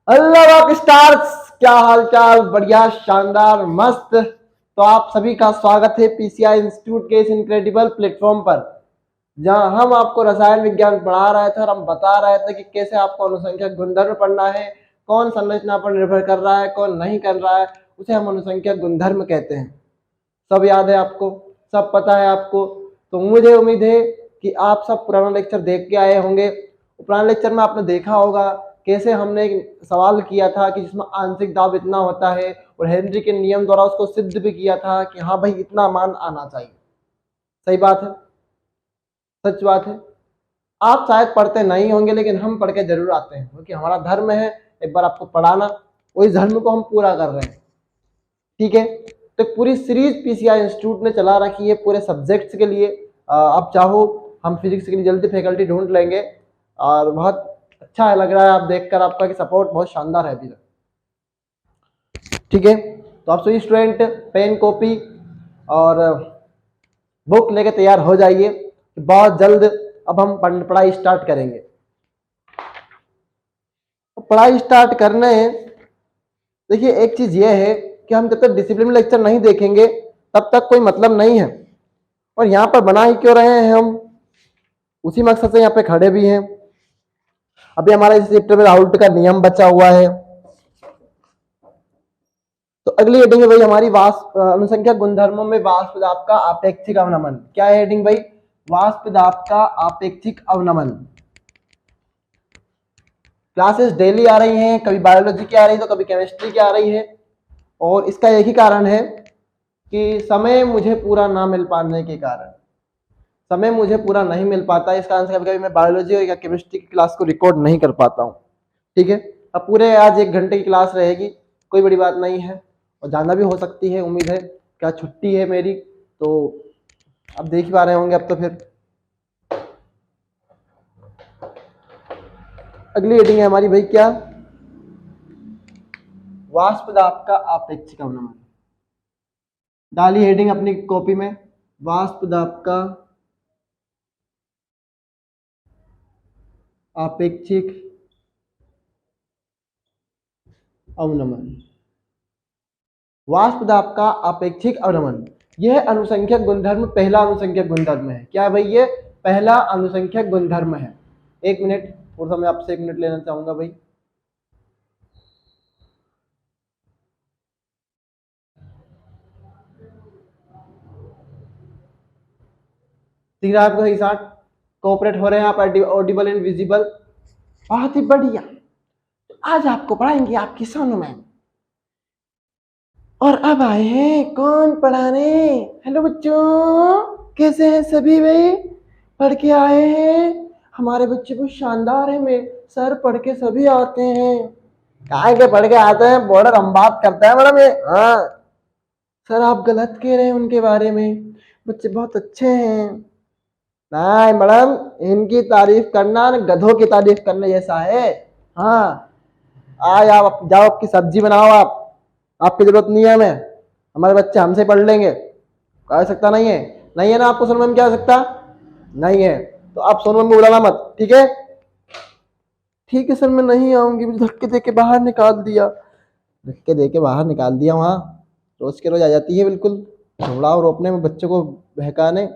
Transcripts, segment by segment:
अल्लाह rock stars, क्या हाल चाल, बढ़िया, शानदार, मस्त। तो आप सभी का स्वागत है पीसीआई इंस्टीट्यूट के इस इनक्रेडिबल प्लेटफॉर्म पर, जहां हम आपको रसायन विज्ञान पढ़ा रहे थे और हम बता रहे थे कि कैसे आपको अनुसंख्यक गुणधर्म पढ़ना है, कौन संरचना पर निर्भर कर रहा है, कौन नहीं कर रहा है, उसे हम अनुसंख्यक गुणधर्म कहते हैं। सब याद है आपको, सब पता है आपको। तो मुझे उम्मीद है कि आप सब पुराना लेक्चर देख के आए होंगे। पुराने लेक्चर में आपने देखा होगा कैसे हमने एक सवाल किया था कि जिसमें आंशिक दाब इतना होता है और हेनरी के नियम द्वारा उसको सिद्ध भी किया था कि हाँ भाई इतना मान आना चाहिए। सही बात है, सच बात है। आप शायद पढ़ते नहीं होंगे लेकिन हम पढ़ के जरूर आते हैं, क्योंकि हमारा धर्म है एक बार आपको पढ़ाना। उस धर्म को हम पूरा कर रहे हैं। ठीक है, तो पूरी सीरीज पीसीआई इंस्टीट्यूट ने चला रखी है पूरे सब्जेक्ट्स के लिए। आप चाहो हम फिजिक्स के लिए जल्दी फैकल्टी ढूंढ लेंगे। और बहुत अच्छा लग रहा है आप देखकर, आपका कि सपोर्ट बहुत शानदार है अभी तक। ठीक है, तो आप सभी स्टूडेंट पेन कॉपी और बुक लेके तैयार हो जाइए। बहुत जल्द अब हम पढ़ाई स्टार्ट करेंगे। पढ़ाई स्टार्ट करने, देखिए एक चीज ये है कि हम जब तक डिसिप्लिन लेक्चर नहीं देखेंगे तब तक कोई मतलब नहीं है। और यहाँ पर बना ही क्यों रहे हैं हम, उसी मकसद से यहाँ पे खड़े भी हैं। अभी हमारे इस चैप्टर में राउल्ट का नियम बचा हुआ है। तो अगली हेडिंग है भाई हमारी अनुसंख्यक गुणधर्मों में वाष्प दाब का आपेक्षिक अवनमन। क्या है हेडिंग भाई? वाष्प दाब का आपेक्षिक अवनमन। क्लासेस डेली आ रही हैं, कभी बायोलॉजी की आ रही है तो कभी केमिस्ट्री की आ रही है। और इसका एक ही कारण है कि समय मुझे पूरा ना मिल पाने के कारण, समय मुझे पूरा नहीं मिल पाता, इस कारण से कभी कभी मैं बायोलॉजी और केमिस्ट्री की क्लास को रिकॉर्ड नहीं कर पाता हूँ। ठीक है, अब पूरे आज 1 घंटे की क्लास रहेगी, कोई बड़ी बात नहीं है। और जाना भी हो सकती है, उम्मीद है। क्या छुट्टी है मेरी, तो अब देख ही पा रहे होंगे अब तो। फिर अगली हेडिंग है हमारी भाई क्या? वाष्प दाब का आपेक्षिक अवनमन। डाली हेडिंग अपनी कॉपी में, वाष्प दाब का आपेक्षिक अवनमन। वाष्प दाब का आपेक्षिक अवनमन, यह अनुसंख्यक गुणधर्म पहला अनुसंख्यक गुणधर्म है। क्या है भाई? ये पहला अनुसंख्यक गुणधर्म है। 1 मिनट, थोड़ा सा मैं आपसे 1 मिनट लेना चाहूंगा भाई। दिख रहा है आपको सही साथ? कोऑपरेट हो रहे हैं आप, ऑडिबल एंड विजिबल। बहुत ही बढ़िया। आज आपको पढ़ाएंगे आपकी सोनू मैम। और अब आए हैं कौन पढ़ाने? हेलो बच्चों, कैसे हैं सभी भाई? पढ़ के आए हैं? हमारे बच्चे बहुत शानदार है। मैं सर पढ़ के सभी आते हैं। काय के पढ़ के आते हैं? बॉर्डर हम बात करते हैं मैडम ये। हाँ सर, आप गलत कह रहे हैं उनके बारे में, बच्चे बहुत अच्छे हैं। नहीं मैडम, इनकी तारीफ करना गधों की तारीफ करने जैसा है। हाँ, आज आप जाओ, आपकी सब्जी बनाओ आप, आपकी जरूरत नहीं है हमें। हमारे बच्चे हमसे पढ़ लेंगे। कह सकता नहीं है? नहीं है ना आपको सोनू मैम, क्या सकता नहीं है? तो आप सोनू मैम को बुलाना मत, ठीक है? ठीक है सर, मैं नहीं आऊंगी। मुझे धक्के दे के बाहर निकाल दिया, धक्के दे के बाहर निकाल दिया। वहां रोज के रोज आ जाती है बिल्कुल झोड़ाव रोपने में, बच्चों को बहकाने।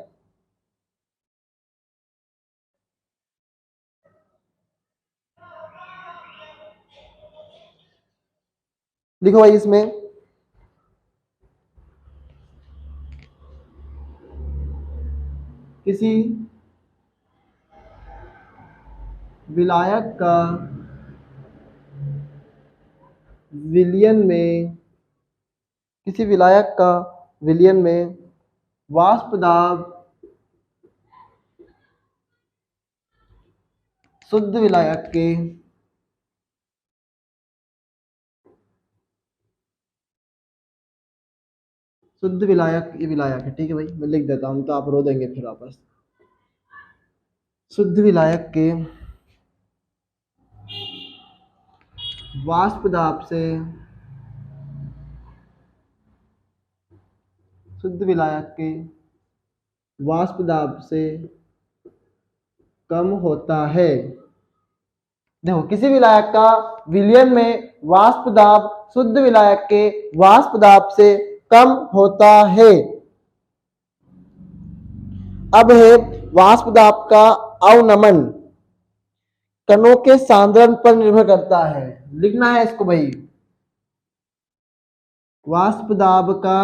लिखो भाई इसमें, किसी विलायक का विलयन में, किसी विलायक का विलयन में वाष्प दाब शुद्ध विलायक के शुद्ध विलायक, ये विलायक है, ठीक है भाई, मैं लिख देता हूं तो आप रो देंगे फिर वापस। शुद्ध विलायक के वाष्प दाब से, शुद्ध विलायक के वाष्प दाब से कम होता है। देखो, किसी विलायक का विलयन में वाष्प दाब शुद्ध विलायक के वाष्प दाब से कम होता है। अब है वाष्प दाब का अवनमन, कणों के सांद्रण पर निर्भर करता है। लिखना है इसको भाई, वाष्प दाब का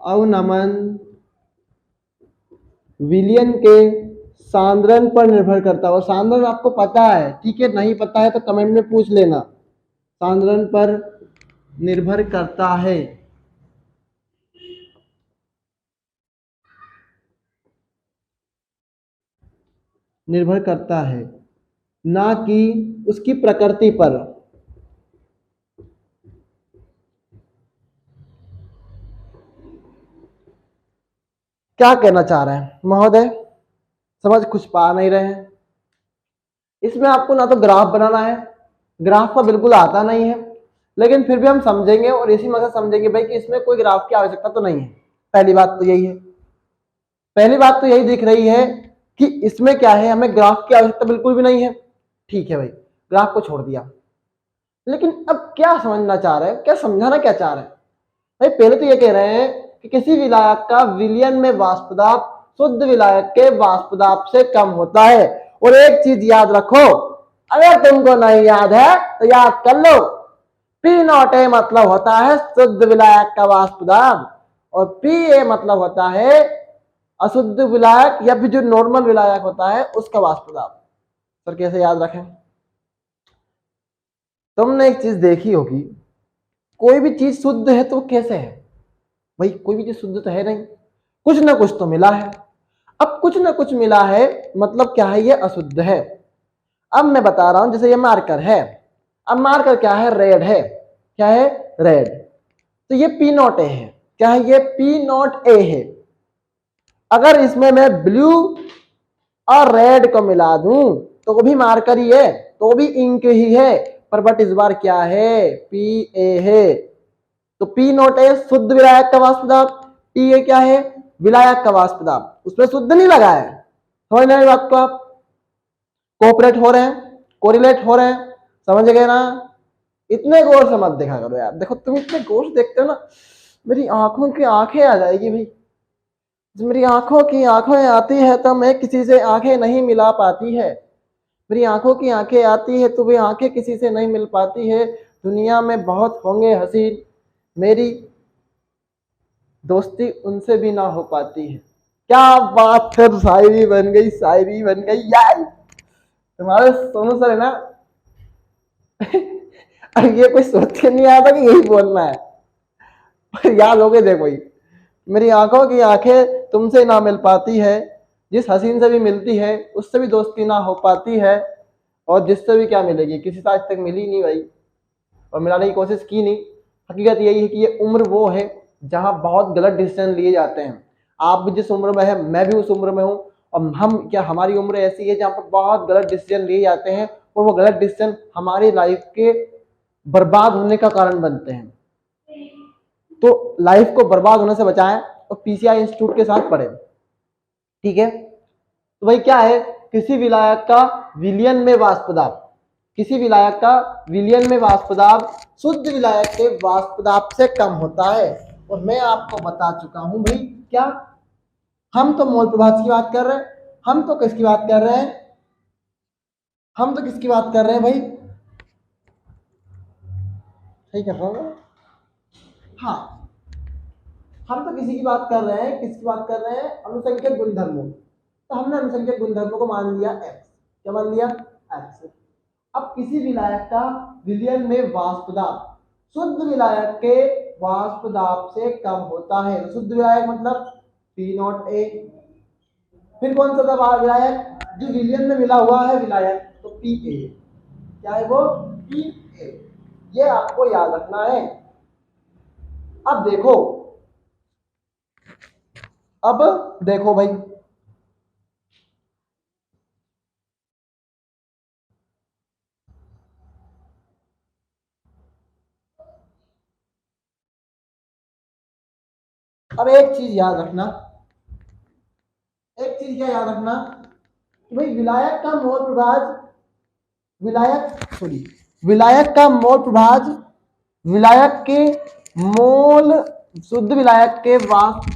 अवनमन विलयन के सांद्रण पर निर्भर करता है। और सांद्रण आपको पता है, ठीक है, नहीं पता है तो कमेंट में पूछ लेना। सांद्रण पर निर्भर करता है, निर्भर करता है, ना कि उसकी प्रकृति पर। क्या कहना चाह रहे हैं महोदय, समझ कुछ पा नहीं रहे हैं? इसमें आपको ना तो ग्राफ बनाना है, ग्राफ का बिल्कुल आता नहीं है, लेकिन फिर भी हम समझेंगे और इसी मकसद समझेंगे भाई कि इसमें कोई ग्राफ की आवश्यकता तो नहीं है। पहली बात तो यही है, पहली बात तो यही दिख रही है कि इसमें क्या है, हमें ग्राफ की आवश्यकता बिल्कुल भी नहीं है। ठीक है भाई, ग्राफ को छोड़ दिया, लेकिन अब क्या समझना चाह रहे हैं, क्या समझाना क्या चाह रहे हैं भाई? पहले तो ये कह रहे हैं कि किसी विलायक का विलयन में वाष्प दाब शुद्ध विलायक के वाष्प दाब से कम होता है। और एक चीज याद रखो, अगर तुमको नहीं याद है तो याद कर लो, P0A मतलब होता है शुद्ध विलायक का वाष्प दाब, और PA मतलब होता है अशुद्ध विलायक या फिर जो नॉर्मल विलायक होता है उसका वाष्प दाब। सर कैसे याद रखें? तुमने एक चीज देखी होगी, कोई भी चीज शुद्ध है तो कैसे है भाई? कोई भी चीज शुद्ध तो है नहीं, कुछ ना कुछ तो मिला है। अब कुछ ना कुछ मिला है मतलब क्या है, ये अशुद्ध है। अब मैं बता रहा हूं, जैसे ये मार्कर है, अब मार्कर क्या है, रेड है। क्या है? रेड। तो ये P0A है। क्या है? ये P0A है। अगर इसमें मैं ब्लू और रेड को मिला दूं तो वो भी मार्कर ही है, तो वो भी इंक ही है, पर बट इस बार क्या है, PA है। तो P0A शुद्ध विलायक का वाष्प दाब, PA क्या है, विलायक का वाष्प दाब। उसमें शुद्ध नहीं लगा है, समझ रहे बात को आप? कोऑपरेट हो रहे हैं, कोरिलेट हो रहे हैं, समझ गए ना? इतने गौर से मत देखा करो यार। देखो तुम इतने गौर से देखते हो ना, मेरी आंखों की आंखें आ जाएगी भाई। जब मेरी आंखों की आंखें आती है तो मैं किसी से आंखें नहीं मिला पाती है। मेरी आंखों की आंखें आती है तो वे आंखें किसी से नहीं मिल पाती है। दुनिया में बहुत होंगे हसीन, मेरी दोस्ती उनसे भी ना हो पाती है। क्या बात है, शायरी बन गई, शायरी बन गई यार। तुम्हारे सोनू सर है ना, ये कोई सोच के नहीं आता कि यही बोलना है, पर याद हो गए। देखो ही, मेरी आंखों की आंखें तुमसे ना मिल पाती है, जिस हसीन से भी मिलती है उससे भी दोस्ती ना हो पाती है, और जिससे भी क्या मिलेगी, किसी से आज तक मिली नहीं भाई, और मिलाने की कोशिश की नहीं। हकीकत यही है कि ये उम्र वो है जहां बहुत गलत डिसीजन लिए जाते हैं। आप भी जिस उम्र में है, मैं भी उस उम्र में हूँ, और हम क्या, हमारी उम्र ऐसी है जहां पर बहुत गलत डिसीजन लिए जाते हैं, और वो गलत डिसीजन हमारी लाइफ के बर्बाद होने का कारण बनते हैं। तो लाइफ को बर्बाद होने से बचाएं और पीसीआई इंस्टीट्यूट के साथ पढ़ें, ठीक है? तो भाई क्या है, किसी विलायक का विलयन में वाष्प दाब, किसी विलायक का विलयन में वाष्प दाब शुद्ध विलायक के वाष्प दाब से कम होता है। और मैं आपको बता चुका हूं भाई, क्या हम तो मोल प्रभाव की बात कर रहे हैं, हम तो किसकी बात कर रहे हैं, हम तो किसकी बात कर रहे हैं भाई? सही कर रहा हूं? हाँ, हम तो किसी की बात कर रहे हैं, किसकी बात कर रहे हैं, अनुसंख्यक गुणधर्मों। तो हमने अनुसंख्यक गुणधर्मों को मान लिया x। क्या मान लिया? x। अब किसी विलायक का विलयन में वाष्प दाब शुद्ध विलायक के वाष्प दाब से कम होता है। शुद्ध विलायक मतलब P0A। फिर कौन सा दबाव विलायक, जो विलयन में मिला हुआ है विलायक, तो PA। क्या है वो? PA। ये आपको याद रखना है। अब देखो, अब देखो भाई, अब एक चीज याद रखना, एक चीज क्या याद रखना कि भाई विलायक का मोल प्रभाज विलायक सॉरी विलायक का मोल प्रभाज, विलायक के मोल, शुद्ध विलायक के वाष्प।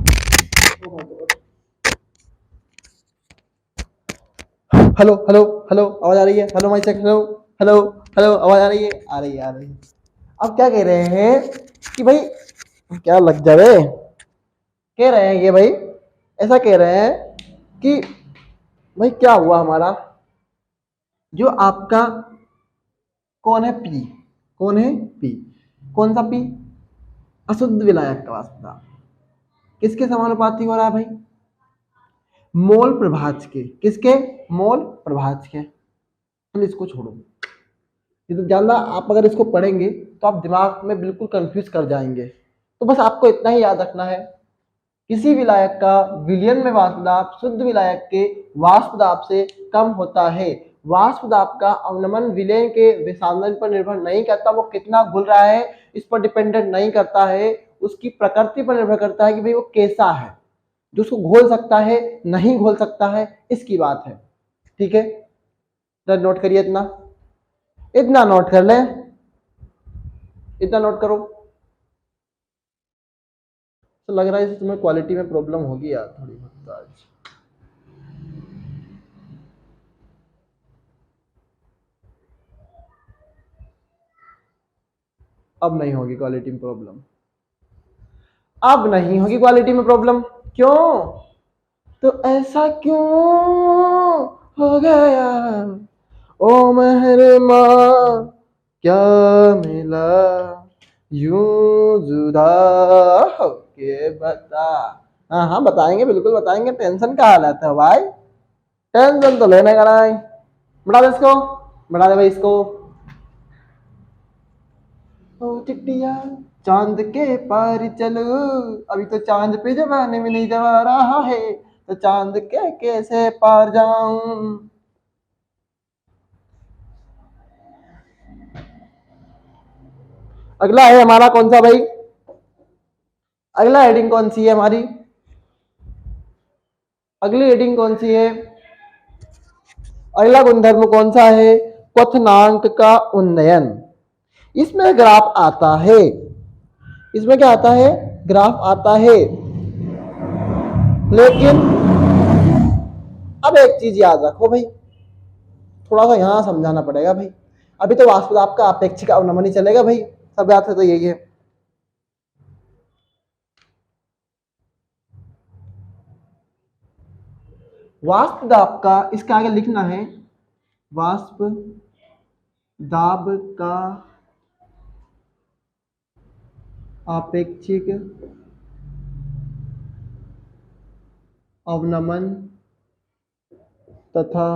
हेलो हेलो हेलो आवाज आ रही है? Hello mic check. Hello hello hello आवाज आ रही है? आ रही है आ रही है। अब क्या कह रहे हैं कि भाई क्या लग जावे, कह रहे हैं ये भाई, ऐसा कह रहे हैं कि भाई क्या हुआ हमारा जो आपका कौन है पी, कौन है पी, कौन सा पी? अशुद्ध विलायक का वाष्प किसके समानुपाती हो रहा है भाई? मोल प्रभाज के। किसके? मोल प्रभाज के। तो इसको छोड़ो, ये तो जानना, आप अगर इसको पढ़ेंगे तो आप दिमाग में बिल्कुल कंफ्यूज कर जाएंगे। तो बस आपको इतना ही याद रखना है, किसी विलायक का विलयन में वाष्प दाब शुद्ध विलायक के वाष्प दाब से कम होता है। वाष्प दाब का अवनमन विलयन के विसांदन पर निर्भर नहीं करता, वो कितना घुल रहा है इस पर डिपेंडेंट नहीं करता है, उसकी प्रकृति पर निर्भर करता है कि भाई वो कैसा है, जो उसको घोल सकता है नहीं घोल सकता है, इसकी बात है। ठीक है, तो नोट करिए, इतना इतना नोट कर लें, इतना नोट करो। तो लग रहा है तुम्हें क्वालिटी में प्रॉब्लम होगी यार थोड़ी बहुत आज। अब नहीं होगी क्वालिटी में प्रॉब्लम, अब नहीं होगी क्वालिटी में प्रॉब्लम। क्यों? तो ऐसा क्यों हो गया ओ महरमा, क्या मिला यूं जुदा होके बता। हाँ हाँ बताएंगे, बिल्कुल बताएंगे, टेंशन का हालत है भाई, टेंशन तो लेने का नहीं। बढ़ा दे इसको, बढ़ा दे भाई इसको। ओ चिट्टिया चांद के पार चलो, अभी तो चांद पे जमाने में नहीं जा रहा है, तो चांद के कैसे पार जाऊं। अगला है हमारा कौन सा भाई? अगला हेडिंग कौन सी है हमारी? अगली हेडिंग कौन सी है? अगला गुणधर्म कौन सा है? क्वथनांक का उन्नयन। इसमें ग्राफ आता है, इसमें क्या आता है? ग्राफ आता है। लेकिन अब एक चीज याद रखो भाई, थोड़ा सा यहां समझाना पड़ेगा भाई। अभी तो वाष्प दाब का अपेक्षिक अवनमन ही चलेगा भाई, सब याद है तो यही है। वाष्प दाब का इसके आगे लिखना है, वाष्प दाब का अपेक्षिक अवनमन तथा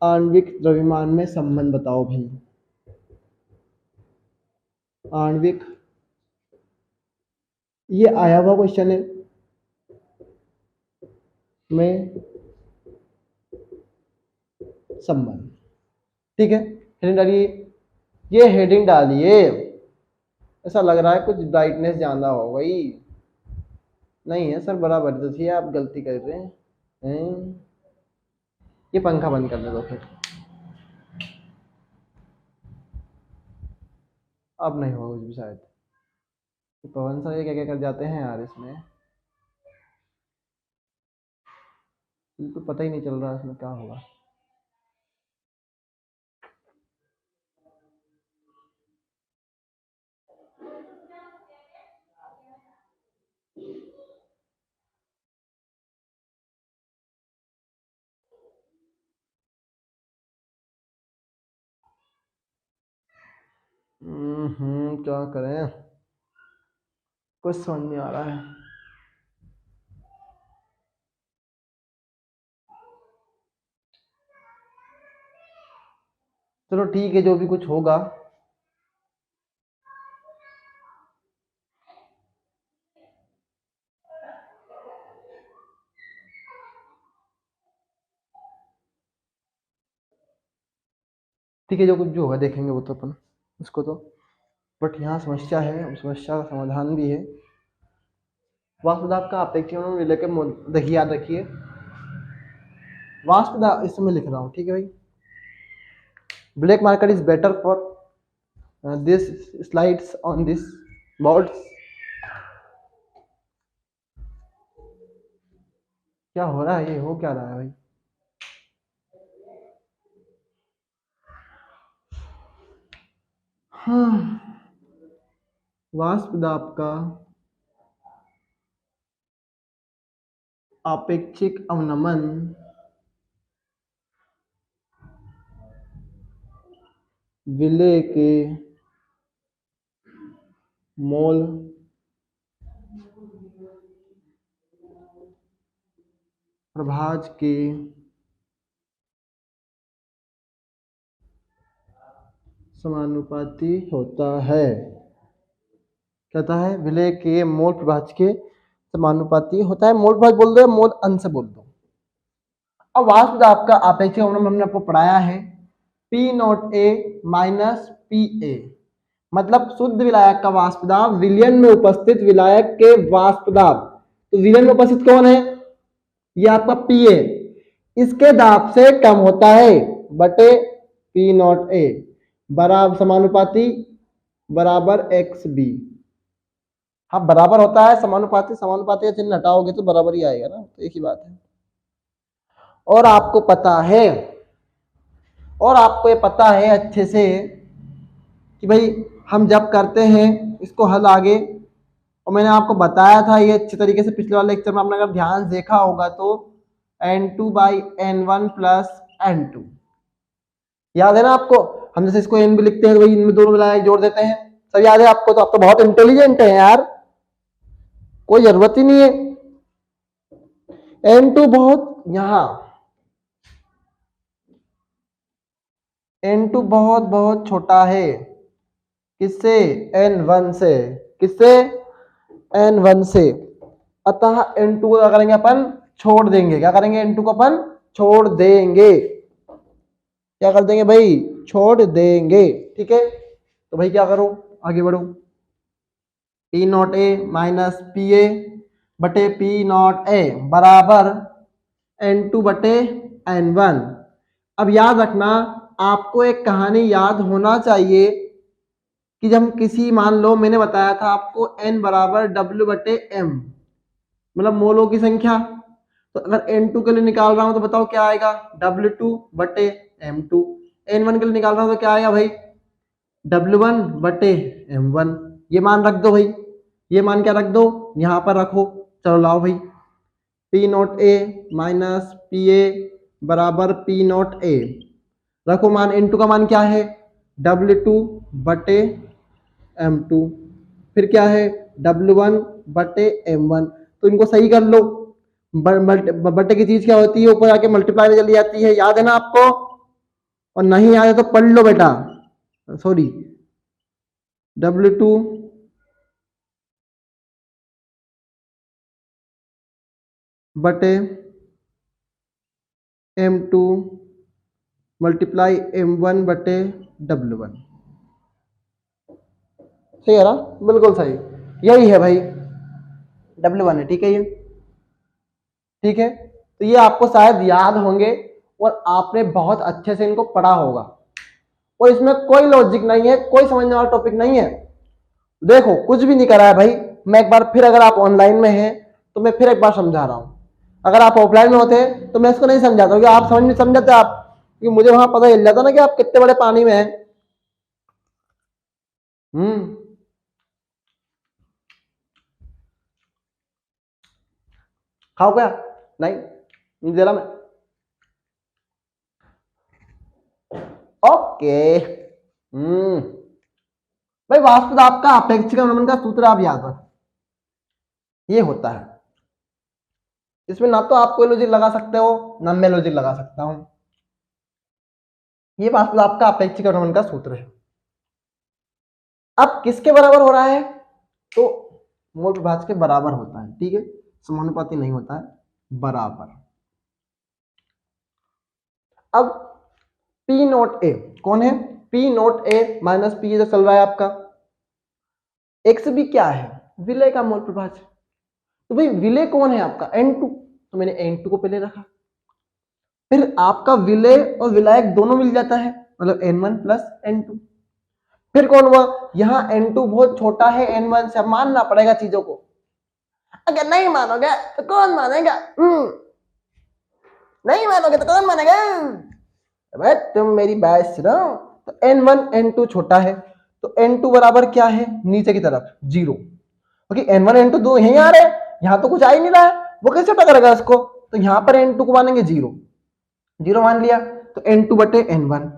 आणविक द्रव्यमान में संबंध बताओ भाई। आणविक, ये आया हुआ क्वेश्चन है में संबंध। ठीक है, हेडिंग डालिए, ये हेडिंग डालिए। ऐसा लग रहा है कुछ ब्राइटनेस ज्यादा हो गई, नहीं है सर बराबर तो थी, आप गलती कर रहे हैं। ये पंखा बंद कर दो फिर, अब नहीं होगा कुछ भी शायद। पवन सर ये क्या क्या कर जाते हैं यार इसमें, बिल्कुल पता ही नहीं चल रहा इसमें क्या होगा। क्या करें, कुछ समझ नहीं आ रहा है। चलो ठीक है, जो भी कुछ होगा। ठीक है, जो कुछ भी होगा देखेंगे वो तो अपन उसको तो, बट यहाँ समस्या है, समस्या का समाधान भी है। वाष्प दाब का अपेक्षिक विलय के देखिए, याद रखिए वाष्प दाब, इसमें लिख रहा हूँ ठीक है भाई। Black marker is better for this slides on this boards. क्या हो रहा है, ये हो क्या रहा है भाई? हाँ, वाष्प दाब का आपेक्षिक अवनमन विलय के मोल प्रभाज के समानुपाती होता है। कहता है विलय के मोल प्रभाज के समानुपाती होता है। मोल प्रभाज बोल दो या मोल अंश बोल दो। अब वाष्प दाब का आपेक्षिक अवनमन हमने आपको पढ़ाया है P not a minus P ए, मतलब शुद्ध विलायक का वाष्प दाब विलयन में उपस्थित विलायक के वाष्प दाब। तो विलयन में उपस्थित कौन है? ये आपका पी ए, इसके दाब से कम होता है बटे पी नॉट ए बराबर समानुपाती बराबर एक्स बी। हाँ बराबर होता है समानुपाती, समानुपाती का चिन्ह हटाओगे तो बराबर ही आएगा ना, तो एक ही बात है। और आपको पता है, और आपको ये पता है अच्छे से कि भाई हम जब करते हैं इसको हल आगे, और मैंने आपको बताया था ये अच्छे तरीके से पिछले वाले लेक्चर में, आपने अगर ध्यान देखा होगा तो n2 by n1 plus n2, याद है ना आपको? हम जैसे इसको n भी लिखते हैं तो भाई इनमें दोनों मिलाए जोड़ देते हैं, सब याद है आपको? तो आप तो बहुत इंटेलिजेंट है यार, कोई जरूरत ही नहीं है। n2 बहुत यहां n2 बहुत बहुत छोटा है किससे? n1 से। किससे? n1 से। अतः n2 को क्या करेंगे अपन? छोड़ देंगे। क्या करेंगे? n2 को अपन छोड़ देंगे। क्या कर देंगे भाई? छोड़ देंगे। ठीक है, तो भाई क्या करो, आगे बढ़ो। P not a minus P ए बटे पी नॉट ए बराबर n2 बटे n1। अब याद रखना, आपको एक कहानी याद होना चाहिए कि जब हम किसी, मान लो मैंने बताया था आपको n बराबर w बटे m, मतलब मोलों की संख्या। तो अगर n2 के लिए निकाल रहा हूं तो बताओ क्या आएगा? w2 बटे m2। n1 के लिए निकाल रहा हूं तो क्या आएगा भाई? w1 बटे m1। ये मान रख दो भाई, ये मान क्या रख दो? यहां पर रखो। चलो लाओ भाई, P not a minus P ए बराबर पी नॉट ए, रखो मान। n2 का मान क्या है? w2 बटे m2, फिर क्या है? w1 बटे m1। तो इनको सही कर लो। बटे की चीज क्या होती है? ऊपर आके मल्टीप्लाई में चली जाती है, याद है ना आपको? और नहीं याद है तो पढ़ लो बेटा, सॉरी, w2 बटे m2 मल्टीप्लाई m1 बटे w1। सही है ना? बिल्कुल सही, यही है भाई, w1 है। ठीक है, ये ठीक है। तो ये आपको शायद याद होंगे और आपने बहुत अच्छे से इनको पढ़ा होगा, और इसमें कोई लॉजिक नहीं है, कोई समझने वाला टॉपिक नहीं है। देखो कुछ भी नहीं करा है भाई, मैं एक बार फिर, अगर आप ऑनलाइन में हैं तो मैं फिर एक बार समझा रहा हूं। अगर आप ऑफलाइन में होते तो मैं इसको नहीं समझाता, क्योंकि आप समझ नहीं समझाते आप, क्योंकि मुझे वहां पता चल जाता ना कि आप कितने बड़े पानी में हैं। खाओ क्या? नहीं दे रहा मैं। ओके। भाई वाष्प दाब का अपेक्षिक अवनमन का सूत्र आप याद रखो, ये होता है। इसमें ना तो आप कोई लॉजिक लगा सकते हो ना मैं लॉजिक लगा सकता हूं। ये वाष्प दाब का अपेक्षिक अवनमन का सूत्र है। अब किसके बराबर हो रहा है? तो मोल प्रभाज के बराबर होता है। ठीक है, समानुपाती नहीं होता है, बराबर। अब पी नोट ए कौन है? P not A minus P जो चल रहा है आपका, एक्स बी क्या है? विलय का मोल प्रभाज। तो भाई विलय कौन है आपका? n2, तो मैंने n2 को पहले रखा। फिर आपका विलय और विलायक दोनों मिल जाता है, मतलब n1 प्लस n2। फिर कौन हुआ, यहाँ n2 बहुत छोटा है n1 से, मानना पड़ेगा चीजों को। अगर नहीं मानोगे तो कौन मानेगा, नहीं मानोगे तो कौन मानेगा। अबे तुम मेरी बात सुनो। तो n1 n2 छोटा है, तो n2 बराबर क्या है, नीचे की तरफ 0, क्योंकि n1 n2 दो यहीं आ रहे हैं, यहाँ तो कुछ आ ही नहीं रहा है, वो कैसे पता करेगा इसको। तो यहाँ पर n2 को मानेंगे 0, 0 मान लिया, तो n2 बटे n1।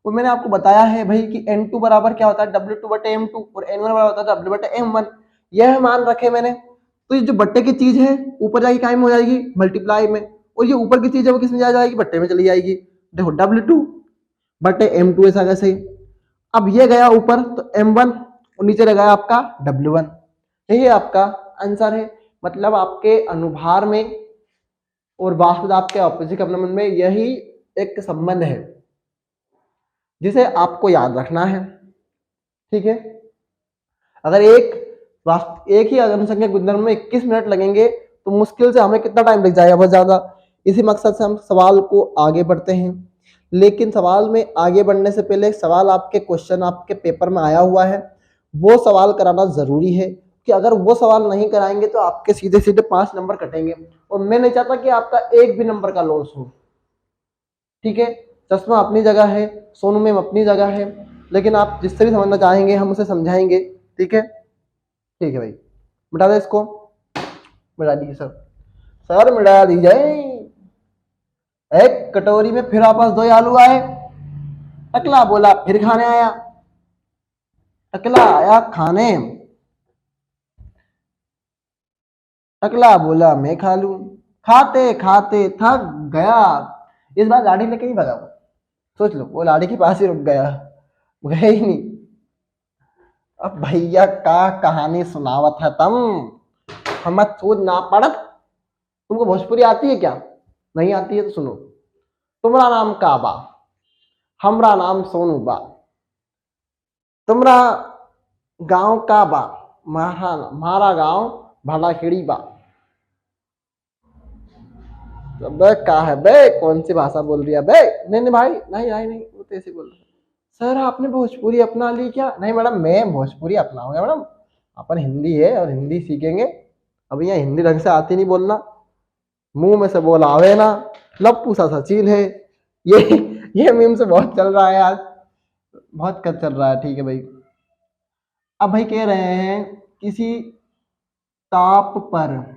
और मैंने आपको बताया है भाई कि n2 बराबर क्या होता है w2 बटे m2 और n1 बराबर होता है w बटे m1। यह मान रखे मैंने। तो ये जो बट्टे की चीज है ऊपर जाके कायम हो जाएगी मल्टीप्लाई में, और ये ऊपर की चीज है वो किस में जा जाएगी, बट्टे में चली जाएगी। देखो w2 बटे m2 ऐसा कैसे। अब ये गया ऊपर तो m1 और नीचे रह गया आपका w1। यही आपका आंसर है। मतलब आपके अनुभार में और वाष्प दाब के ऑपोजिट कंपन में यही एक संबंध है जिसे आपको याद रखना है। ठीक है, अगर एक ही अनुसंख्यक गुणधर्म में 21 मिनट लगेंगे तो मुश्किल से हमें कितना टाइम लग जाएगा, बहुत ज्यादा। इसी मकसद से हम सवाल को आगे बढ़ते हैं। लेकिन सवाल में आगे बढ़ने से पहले सवाल आपके क्वेश्चन आपके पेपर में आया हुआ है, वो सवाल कराना जरूरी है, कि अगर वो सवाल नहीं कराएंगे तो आपके सीधे सीधे 5 नंबर कटेंगे, और मैं नहीं चाहता कि आपका एक भी नंबर का लॉस हो। ठीक है, चश्मा अपनी जगह है, सोनू मैम अपनी जगह है, लेकिन आप जिससे भी समझना चाहेंगे हम उसे समझाएंगे। ठीक है, ठीक है भाई, मिटा दे इसको, मिटा दीजिए सर, सर मिटा दीजिए। एक कटोरी में फिर आपस 2 आलू आए, टकला बोला फिर खाने आया, टकला आया खाने, टकला बोला मैं खा लूं, खाते खाते थक गया। इस बार लाठी लेके नहीं भगा वो, सोच लो, वो लाठी के पास ही रुक गया, गया ही नहीं। अब भैया का कहानी सुनावत है तम, हम सोच ना पड़त। तुमको भोजपुरी आती है क्या, नहीं आती है तो सुनो। तुम्हारा नाम काबा, हमरा नाम सोनू बा, तुम्हारा गांव का बा, मारा गांव भालाखेड़ी बा। बे का है बे, कौन सी भाषा बोल रही है बे। नहीं नहीं भाई, नहीं नहीं नहीं, वो तो ऐसे बोल रहा। सर आपने भोजपुरी अपना ली क्या, नहीं मैडम मैं भोजपुरी अपनाऊंगा मैडम, अपन हिंदी है और हिंदी सीखेंगे। अब यहाँ हिंदी ढंग से आती नहीं बोलना, मुंह में से बोल आवे ना, लप्पू सा सचील है ये ये मीम से बहुत चल रहा है आज, बहुत कद चल रहा है। ठीक है भाई, अब भाई कह रहे हैं किसी ताप पर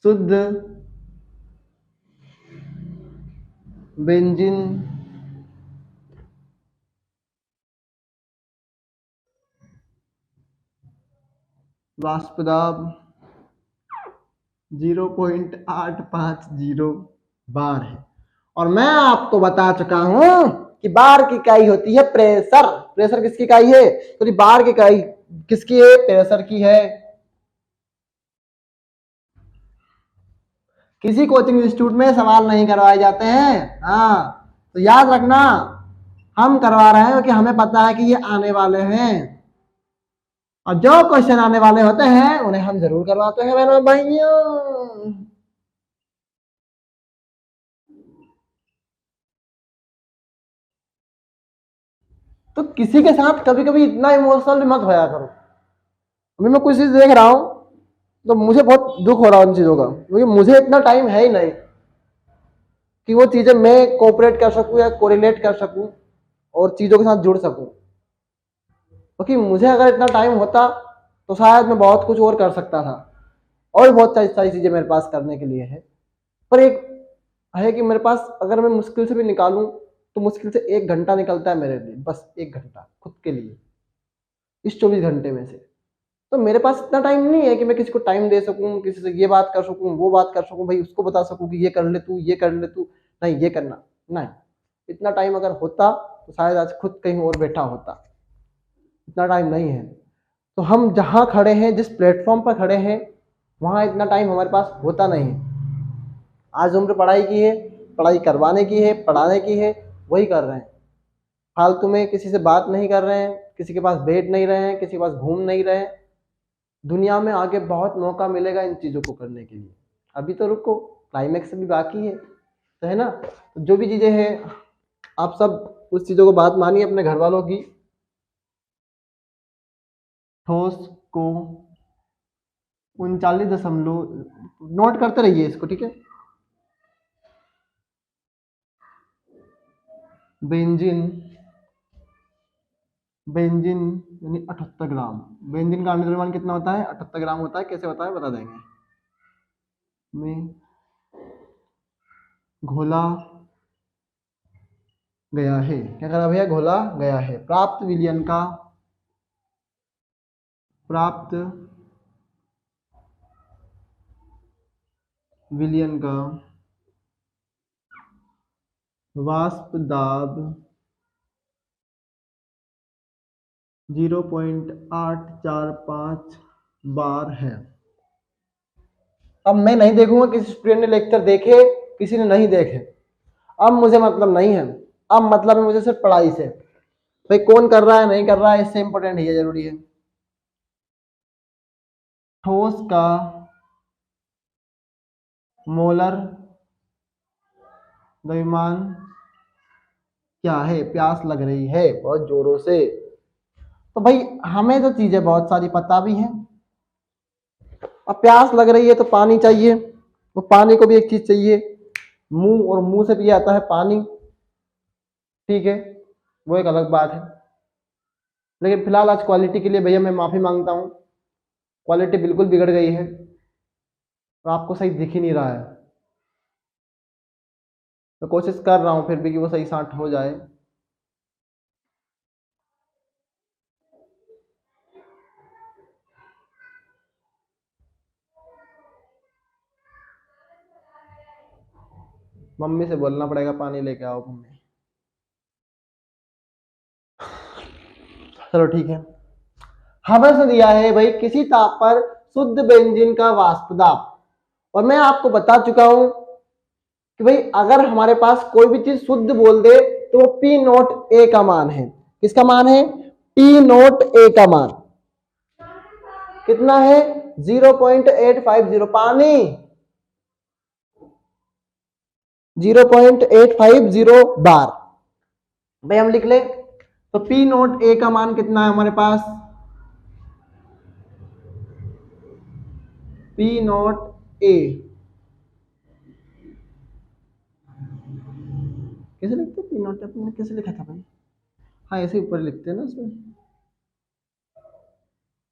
शुद्ध बेंजीन वाष्प दाब 0.850 बार है, और मैं आपको बता चुका हूं कि बार की इकाई होती है प्रेशर। प्रेशर किसकी इकाई है, तो बार की इकाई किसकी है, प्रेशर की है। किसी कोचिंग इंस्टीट्यूट में सवाल नहीं करवाए जाते हैं, हाँ तो याद रखना, हम करवा रहे हैं क्योंकि हमें पता है कि ये आने वाले हैं, और जो क्वेश्चन आने वाले होते हैं उन्हें हम जरूर करवाते हैं बहनों भाइयों। तो किसी के साथ कभी कभी इतना इमोशनल मत होया करो। अभी मैं कुछ चीज देख रहा हूं तो मुझे बहुत दुख हो रहा है उन चीजों का, क्योंकि मुझे इतना टाइम है ही नहीं कि वो चीजें मैं कोऑपरेट कर सकूं या कोरिलेट कर सकूं और चीजों के साथ जुड़ सकूं। क्योंकि मुझे अगर इतना टाइम होता तो शायद मैं बहुत कुछ और कर सकता था, और बहुत सारी चीजें मेरे पास करने के लिए है। पर एक है कि मेरे पास अगर मैं मुश्किल से भी निकालूं तो मुश्किल से 1 घंटा निकलता है मेरे लिए, बस 1 घंटा खुद के लिए इस 24 घंटे में से। तो मेरे पास इतना टाइम नहीं है कि मैं किसी को टाइम दे सकूं, किसी से ये बात कर सकूं, वो बात कर सकूं, भाई उसको बता सकूं कि ये कर ले तू, ये कर ले तू, नहीं ये करना, नहीं। इतना टाइम अगर होता तो शायद आज खुद कहीं और बैठा होता, इतना टाइम नहीं है। तो हम जहां खड़े हैं, जिस प्लेटफॉर्म पर खड़े हैं, वहां इतना टाइम हमारे पास होता नहीं है। आज उम्र पढ़ाई की है, पढ़ाई करवाने की है, पढ़ाने की है, वही कर रहे हैं। फालतू में किसी से बात नहीं कर रहे हैं, किसी के पास बैठ नहीं रहे हैं, किसी के पास घूम नहीं रहे हैं। दुनिया में आगे बहुत मौका मिलेगा इन चीज़ों को करने के लिए, अभी तो रुको, क्लाइमेक्स भी बाकी है। तो है ना। तो जो भी चीजें हैं आप सब उस चीजों को बात मानिए अपने घर वालों की। ठोस को 39 नोट करते रहिए इसको, ठीक है। बेंजीन, बेंजीन यानी 78 ग्राम। बेंजीन का आणविक द्रव्यमान कितना होता है? 78 ग्राम होता है। कैसे होता है बता देंगे। में घोला गया है, क्या करा भैया? घोला गया है। प्राप्त विलयन का, प्राप्त विलयन का वाष्प दाब 0.845 बार है। अब मैं नहीं देखूंगा किसी स्टूडेंट ने लेक्चर देखे, किसी ने नहीं देखे, अब मुझे मतलब नहीं है। अब मतलब है मुझे सिर्फ पढ़ाई से, भाई कौन कर रहा है नहीं कर रहा है इससे इंपॉर्टेंट है, जरूरी है। ठोस का मोलर द्रव्यमान क्या है? प्यास लग रही है बहुत जोरों से, तो भाई हमें तो चीजें बहुत सारी पता भी हैं। अब प्यास लग रही है तो पानी चाहिए, वो पानी को भी एक चीज चाहिए, मुंह, और मुंह से भी आता है पानी, ठीक है, वो एक अलग बात है। लेकिन फिलहाल आज क्वालिटी के लिए भैया मैं माफी मांगता हूँ, क्वालिटी बिल्कुल बिगड़ गई है और आपको सही दिख ही नहीं रहा है। मैं कोशिश कर रहा हूँ फिर भी कि वो सही साट हो जाए। मम्मी से बोलना पड़ेगा पानी लेके आओ मम्मी। चलो ठीक है। हमें से दिया है भाई किसी ताप पर शुद्ध बेंजीन का वाष्प दाब, और मैं आपको बता चुका हूं कि भाई अगर हमारे पास कोई भी चीज शुद्ध बोल दे तो वो पी नोट ए का मान है। किसका मान है? पी नोट ए का मान कितना है? 0.850। पानी 0.850 बार। भाई हम लिख ले तो पी नोट ए का मान कितना है हमारे पास? पी नोट ए कैसे लिखते हैं? पी नोट अपने कैसे लिखा था भाई? हाँ ऐसे ऊपर लिखते हैं ना उसमें,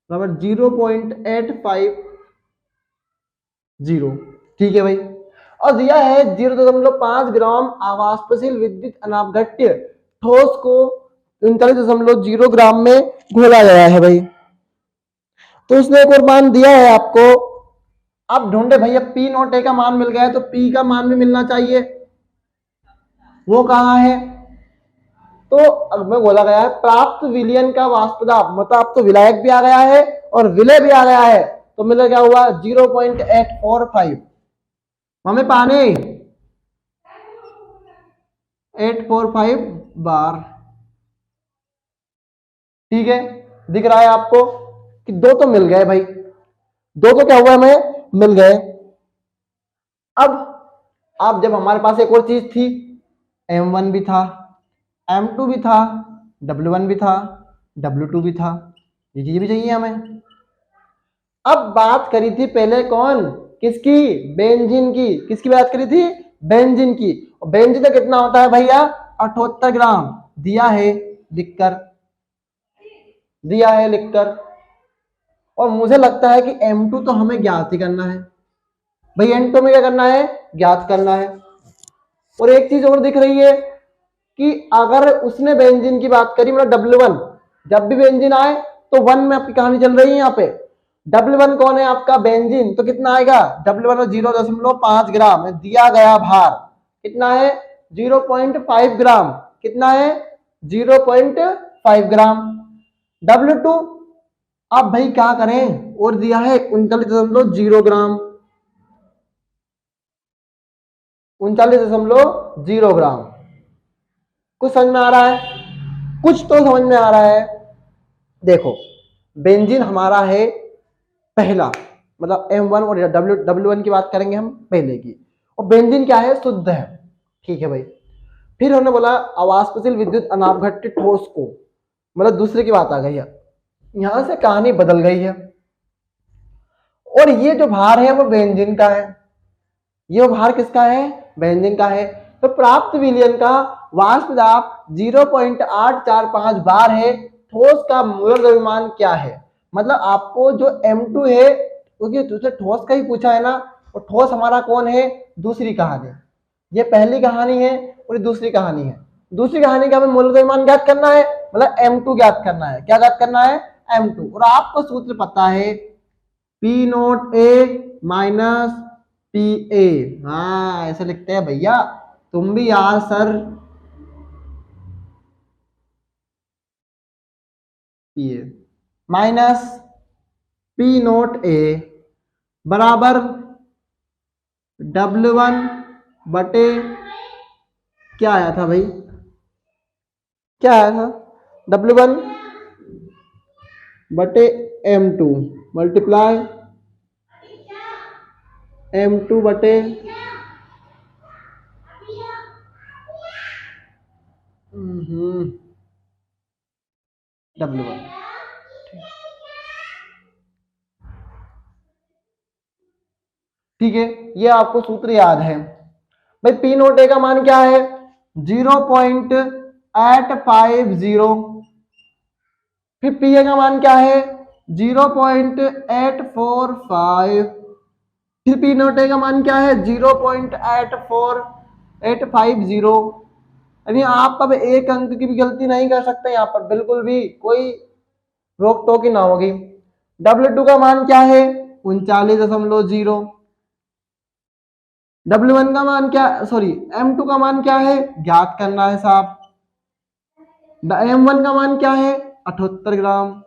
बराबर 0.850, ठीक है भाई। और दिया है 0.5 ग्राम आवाष्पशील विद्युत अनापघट्य ठोस को 39.0 ग्राम में घोला गया है भाई। तो उसने एक और मान दिया है आपको। अब ढूंढे भैया पी नोट ए का मान मिल गया है तो पी का मान भी मिलना चाहिए, वो कहाँ है? तो अब में बोला गया है प्राप्त विलयन का वाष्प दाब, मतलब अब तो विलायक भी आ गया है और विलय भी आ गया है, तो मिला क्या हुआ? 0.845। हमें पानी 845 बार, ठीक है। दिख रहा है आपको कि दो तो मिल गए भाई, दो तो क्या हुआ हमें? मिल गए। अब जब हमारे पास एक और चीज थी, M1 भी था, M2 भी था, W1 भी था, W2 भी था, ये चीज भी चाहिए हमें। अब बात करी थी पहले कौन? किसकी? बेंजीन की। किसकी बात करी थी? बेंजीन की। और बेंजीन का कितना होता है भैया? 78 ग्राम। दिया है लिखकर, दिया है लिखकर। और मुझे लगता है कि M2 तो हमें ज्ञात ही करना है भाई, M2 में क्या करना है? ज्ञात करना है। और एक चीज और दिख रही है कि अगर उसने बेंजीन की बात करी, मतलब W1, जब भी बेंजीन आए तो 1 में आपकी कहानी चल रही है। यहाँ पे W1 कौन है? आपका बेंजीन। तो कितना आएगा? W1 0.5 ग्राम। दिया गया भार कितना है? 0.5 ग्राम। कितना है? 0.5 ग्राम। W2 अब भाई क्या करें? और दिया है 39.0 ग्राम। 39.0 ग्राम। कुछ समझ में आ रहा है? कुछ तो समझ में आ रहा है। देखो बेंजीन हमारा है पहला, मतलब M1 और W1 की बात करेंगे हम पहले की। और बेंजीन क्या है? शुद्ध है। ठीक है भाई। फिर उन्होंने बोला अवाष्पशील विद्युत अनापघट्य ठोस को, मतलब दूसरे की बात आ गई है, यहां से कहानी बदल गई है। और ये जो भार है वो बेंजीन का है, ये भार किसका है, बेंजीन का है। तो प्राप्त विलयन का वाष्प दाब 0.845 बार है, ठोस का मूलर द्रव्यमान क्या है। मतलब आपको जो M2 है, क्योंकि तुझे ठोस का ही पूछा है ना, और ठोस हमारा कौन है, दूसरी कहानी। ये पहली कहानी है और ये दूसरी कहानी है। दूसरी कहानी का हमें मूलर द्रव्यमान ज्ञात करना है, मतलब M2 ज्ञात करना है। क्या ज्ञात करना है, M2। और आपको सूत्र पता है P not A minus P A. हाँ ऐसे लिखते हैं भैया, तुम भी यार sir. P A minus P not A बराबर W1 बटे, क्या आया था भाई, क्या आया था, W1 बटे M2 मल्टीप्लाई M2 बटे W1। ठीक है, ये आपको सूत्र याद है भाई। पी नोट ए का मान क्या है, 0.850। फिर पी ए का मान क्या है, 0.845। फिर पी नोट ए का मान क्या है, 0.84850। यानी आप अब एक अंक की भी गलती नहीं कर सकते यहाँ पर, बिल्कुल भी कोई रोक टोक ही ना होगी। W2 का मान क्या है, 39.0। W1 का मान क्या, सॉरी M2 का मान क्या है, ज्ञात करना है साहब। M1 का मान क्या है, 78 ग्राम।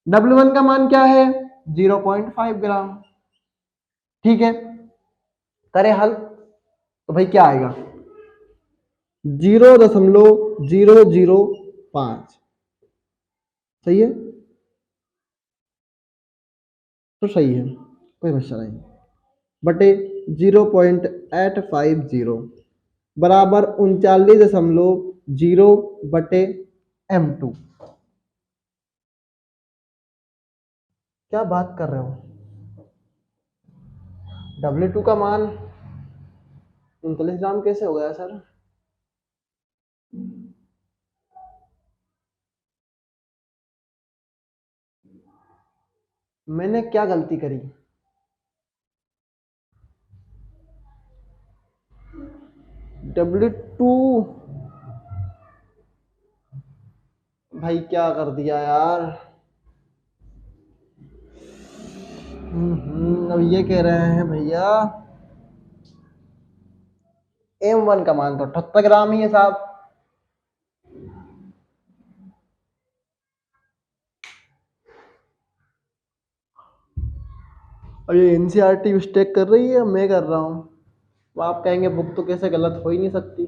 W1 का मान क्या है, 0.5 ग्राम। ठीक है, करें हल तो भाई क्या आएगा, 0.005। सही है, तो सही है, कोई मसला नहीं। बटे 0.850 बराबर 39.0 बटे M2। क्या बात कर रहे हो, W2 का मान 39 ग्राम कैसे हो गया सर। मैंने क्या गलती करी, W2 भाई क्या कर दिया यार। अब ये कह रहे हैं भैया M1 का मान तो 78 ग्राम ही है साहब। अब ये NCERT मिस्टेक कर रही है, मैं कर रहा हूँ। तो आप कहेंगे बुक तो कैसे गलत हो ही नहीं सकती,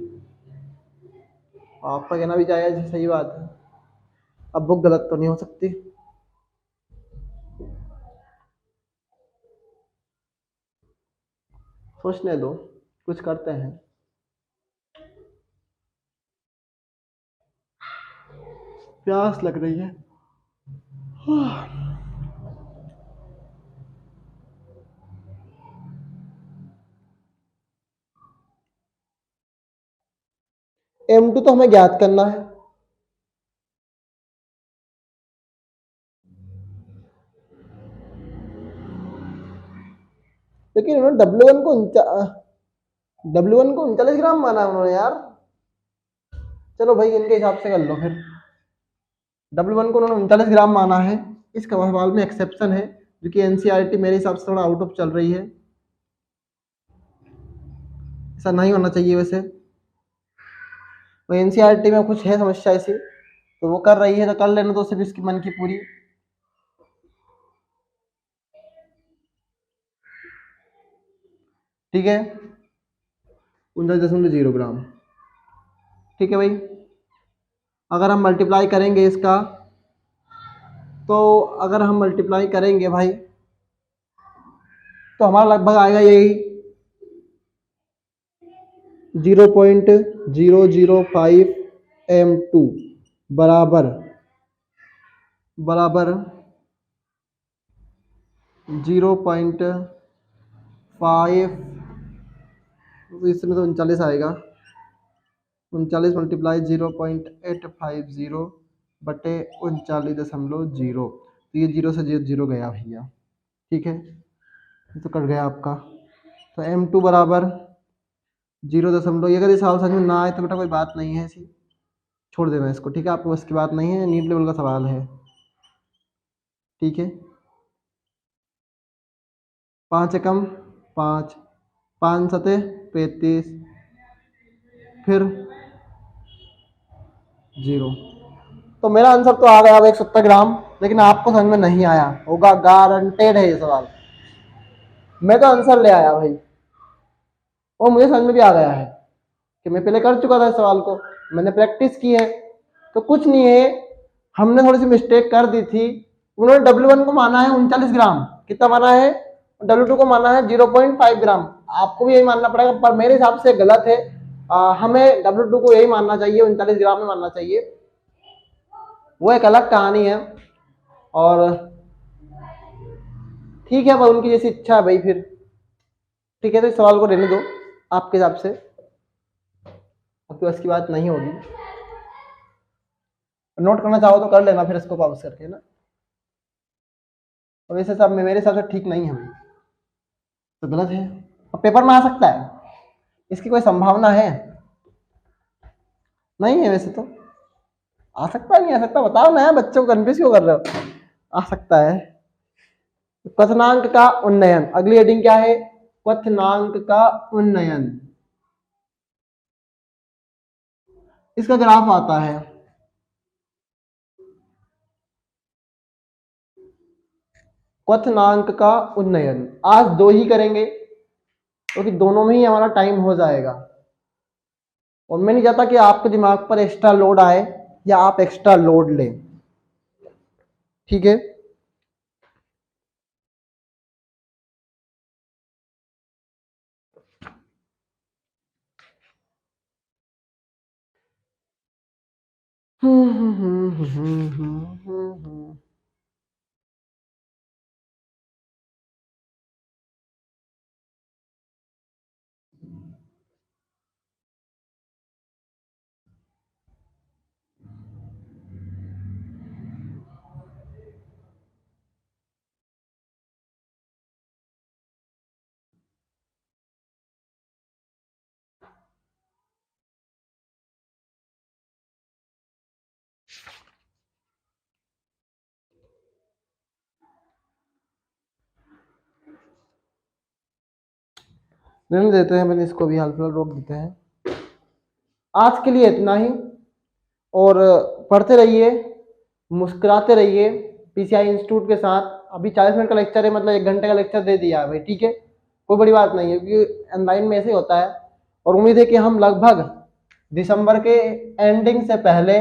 आपका कहना भी जायज है, सही बात है। अब बुक गलत तो नहीं हो सकती। सोचने दो, कुछ करते हैं। प्यास लग रही है। M2 तो हमें ज्ञात करना है, लेकिन उन्होंने W1 को 39 ग्राम माना उन्होंने यार। चलो भाई इनके हिसाब से कर लो फिर। W1 को उन्होंने 39 ग्राम माना है। इस सवाल में एक्सेप्शन है, जो कि NCERT मेरे हिसाब से थोड़ा आउट ऑफ चल रही है, ऐसा नहीं होना चाहिए वैसे। तो NCERT में कुछ है समस्या ऐसी, तो वो कर रही है, तो कर लेना तो सिर्फ इसकी मन की पूरी। ठीक है, 39.0 ग्राम। ठीक है भाई, अगर हम मल्टीप्लाई करेंगे इसका, तो अगर हम मल्टीप्लाई करेंगे भाई, तो हमारा लगभग आएगा यही 0.005 m2 बराबर बराबर 0.5, इसमें तो 39 आएगा, 39 मल्टीप्लाई 0.850 बटे 39.0, तो ये 0 से 0 गया भैया, ठीक है, ये तो कट गया आपका। तो m2 बराबर 0 ये अगर इस सवाल समझ में ना आए तो बेटा कोई बात नहीं है, ऐसी छोड़ देना इसको, ठीक है, आपको बस की बात नहीं है, नीट लेवल का सवाल है, ठीक है। 5 एकम 5, 5 सते 35, फिर 0, तो मेरा आंसर तो आ गया 170 ग्राम, लेकिन आपको समझ में नहीं आया होगा, गारंटेड है ये सवाल। मैं तो आंसर ले आया भाई, और मुझे समझ में भी आ गया है कि मैं पहले कर चुका था इस सवाल को, मैंने प्रैक्टिस की है, तो कुछ नहीं है, हमने थोड़ी सी मिस्टेक कर दी थी। उन्होंने W1 को माना है 39 ग्राम, कितना माना है, W2 को माना है 0.5 ग्राम, आपको भी यही मानना पड़ेगा, पर मेरे हिसाब से गलत है। हमें W2 को यही मानना चाहिए, 39 ग्राम में मानना चाहिए, वो एक अलग कहानी है। और ठीक है भाई, उनकी जैसी इच्छा है भाई, फिर ठीक है, तो इस सवाल को रहने दो, आपके हिसाब से आपके बस की बात नहीं होगी, नोट करना चाहो तो कर लेना, फिर इसको पॉज करके ना, और वैसे सब मेरे हिसाब से ठीक नहीं है भाई, तो गलत है, और पेपर में आ सकता है, इसकी कोई संभावना है नहीं है, वैसे तो आ सकता है, नहीं आ सकता, बताओ ना, बच्चों को कन्फ्यूज क्यों कर रहे हो, आ सकता है। क्वथनांक का उन्नयन, अगली हेडिंग क्या है, क्वथनांक का उन्नयन, इसका ग्राफ आता है, क्वथनांक का उन्नयन, आज 2 ही करेंगे क्योंकि दोनों में ही हमारा टाइम हो जाएगा, और मैं नहीं चाहता कि आपके दिमाग पर एक्स्ट्रा लोड आए या आप एक्स्ट्रा लोड लें, ठीक है। रहने देते हैं, मैंने इसको भी हाल फिलहाल रोक देते हैं, आज के लिए इतना ही, और पढ़ते रहिए, मुस्कुराते रहिए पीसीआई इंस्टीट्यूट के साथ। अभी 40 मिनट का लेक्चर है, मतलब 1 घंटे का लेक्चर दे दिया है भाई, ठीक है, कोई बड़ी बात नहीं है, क्योंकि ऑनलाइन में ऐसे होता है, और उम्मीद है कि हम लगभग दिसंबर के एंडिंग से पहले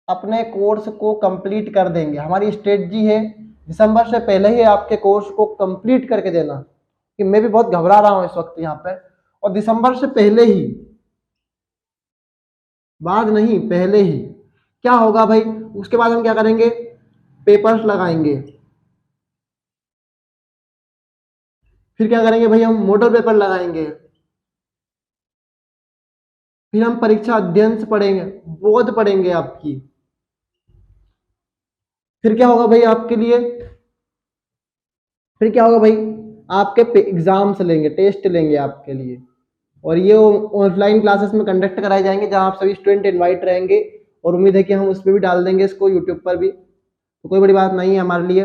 अपने कोर्स को कंप्लीट कर देंगे। हमारी स्ट्रेटजी है दिसंबर से पहले ही आपके कोर्स को कंप्लीट करके देना, कि मैं भी बहुत घबरा रहा हूँ इस वक्त यहाँ पर, और दिसंबर से पहले ही, बाद नहीं, पहले ही। क्या होगा भाई, उसके बाद हम क्या करेंगे, पेपर्स लगाएंगे, फिर क्या करेंगे भाई, हम मॉडल पेपर लगाएंगे, फिर हम परीक्षा अध्ययन से पढ़ेंगे, बोध पढ़ेंगे आपकी, फिर क्या होगा भाई आपके लिए, फिर क्या होगा भाई, आपके एग्जाम्स लेंगे, टेस्ट लेंगे आपके लिए, और ये ऑफलाइन क्लासेस में कंडक्ट कराए जाएंगे, जहां आप सभी स्टूडेंट इनवाइट रहेंगे, और उम्मीद है कि हम उस पर भी डाल देंगे इसको, यूट्यूब पर भी, तो कोई बड़ी बात नहीं है हमारे लिए,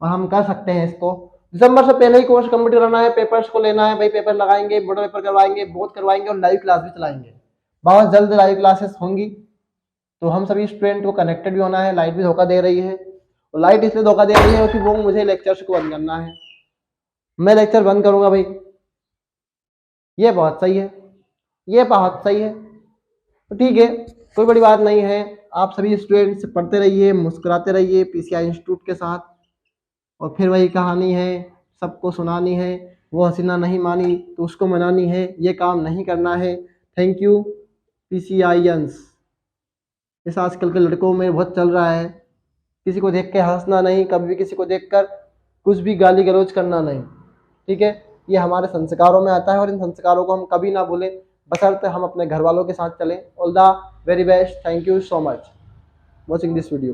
और हम कर सकते हैं इसको। दिसंबर से पहले ही कोर्स कंप्लीट कराना है, पेपर्स को लेना है भाई, पेपर लगाएंगे, मॉडल पेपर करवाएंगे, बहुत करवाएंगे, और लाइव क्लास भी चलाएंगे, बहुत जल्द लाइव क्लासेस होंगी, तो हम सभी स्टूडेंट को कनेक्टेड भी होना है। लाइट भी धोखा दे रही है, और लाइट इसलिए धोखा दे रही है कि वो मुझे लेक्चर्स को बंद करना है, मैं लेक्चर बंद करूंगा भाई, ये बहुत सही है, ये बहुत सही है, तो ठीक है, कोई बड़ी बात नहीं है। आप सभी स्टूडेंट्स पढ़ते रहिए, मुस्कुराते रहिए पीसीआई इंस्टीट्यूट के साथ, और फिर वही कहानी है, सबको सुनानी है, वो हसीना नहीं मानी तो उसको मनानी है, ये काम नहीं करना है। Thank you PCIans। इस आजकल के लड़कों में बहुत चल रहा है, किसी को देख के हंसना नहीं, कभी भी किसी को देखकर कुछ भी गाली गलौज करना नहीं, ठीक है। ये हमारे संस्कारों में आता है और इन संस्कारों को हम कभी ना भूलें, बशर्ते हम अपने घर वालों के साथ चलें। All the very best, thank you so much watching this video.